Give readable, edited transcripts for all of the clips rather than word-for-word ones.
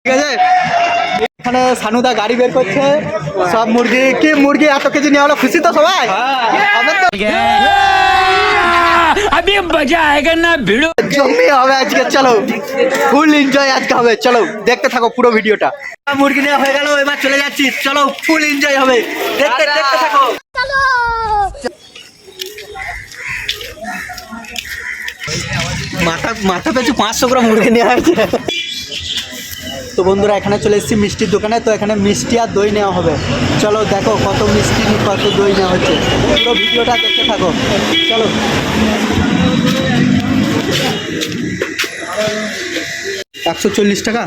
ঠিক আছে, এখানে সানুদা গাড়ি বের করছে, সব মুরগি কি মুরগি এত কেজি নেওয়া হলো, খুশি তো সবাই? अभी मजा आएगा ना भिड़ो জমি হবে আজকে, চলো ফুল এনজয় আজকে হবে, চলো দেখতে থাকো পুরো ভিডিওটা। মুরগি নেওয়া হয়ে গেল, এবার চলে যাচ্ছি, চলো ফুল এনজয় হবে, দেখতে দেখতে থাকো। মাথা মাথা পেছু 500 গ্রাম মুরগি নেওয়া হয়েছে। তো বন্ধুরা এখানে চলে এসেছি মিষ্টির দোকানে, তো এখানে মিষ্টি আর দই নেওয়া হবে। চলো দেখো কত মিষ্টি কত দই নেওয়া হচ্ছে, পুরো ভিডিওটা দেখতে থাকো চলো। 140 টাকা।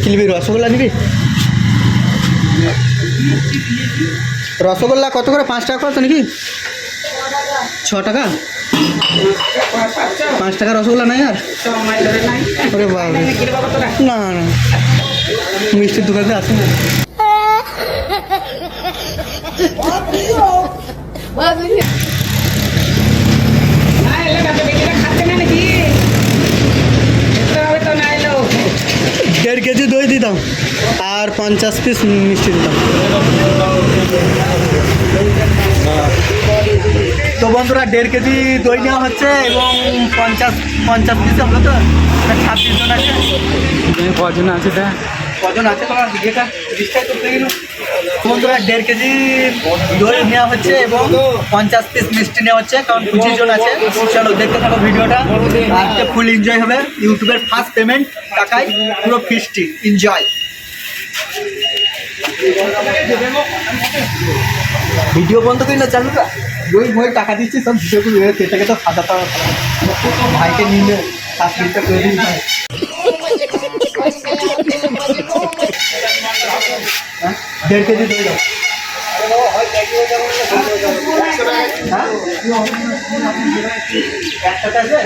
কি নিবি, রসগোল্লা নিবি? রসগোল্লা কত করে? 5 টাকা করে তো নাকি? 6 টাকা? 5 টাকা রসগোল্লা নাই আর? ওরে বাবা, না না মিষ্টির দোকানে আছে না। দেড় কেজি দই দিতাম আর 50 পিস মিষ্টি দিতাম। তো বন্ধুরা 1.5 কেজি দই নেওয়া হচ্ছে এবং 50 পিস হলো, তো 26 জন আছে। কজন আছে তা? কজন আছে তোমার ইয়েটা লিস্টটাই করতে গেল। বন্ধুরা 1.5 কেজি দই নেওয়া হচ্ছে এবং 50 পিস মিষ্টি নেওয়া হচ্ছে, কারণ 25 জন আছে। চলো দেখতে থাকো ভিডিওটা, আজকে ফুল এনজয় হবে। ইউটিউবের ফার্স্ট পেমেন্ট টাকায় পুরো ফিস্টি এনজয়। ভিডিও বন্ধ করি না চালুটা, ওই মই টাকা দিচ্ছি সব ভিডিওগুলো সেটাকে তো খাতা পাওয়া ভাইকে নিলে চাকরিটা করে দিন ভাই। 1.5 কেজি দই দাও। হ্যাঁ 1 টাকা আছে।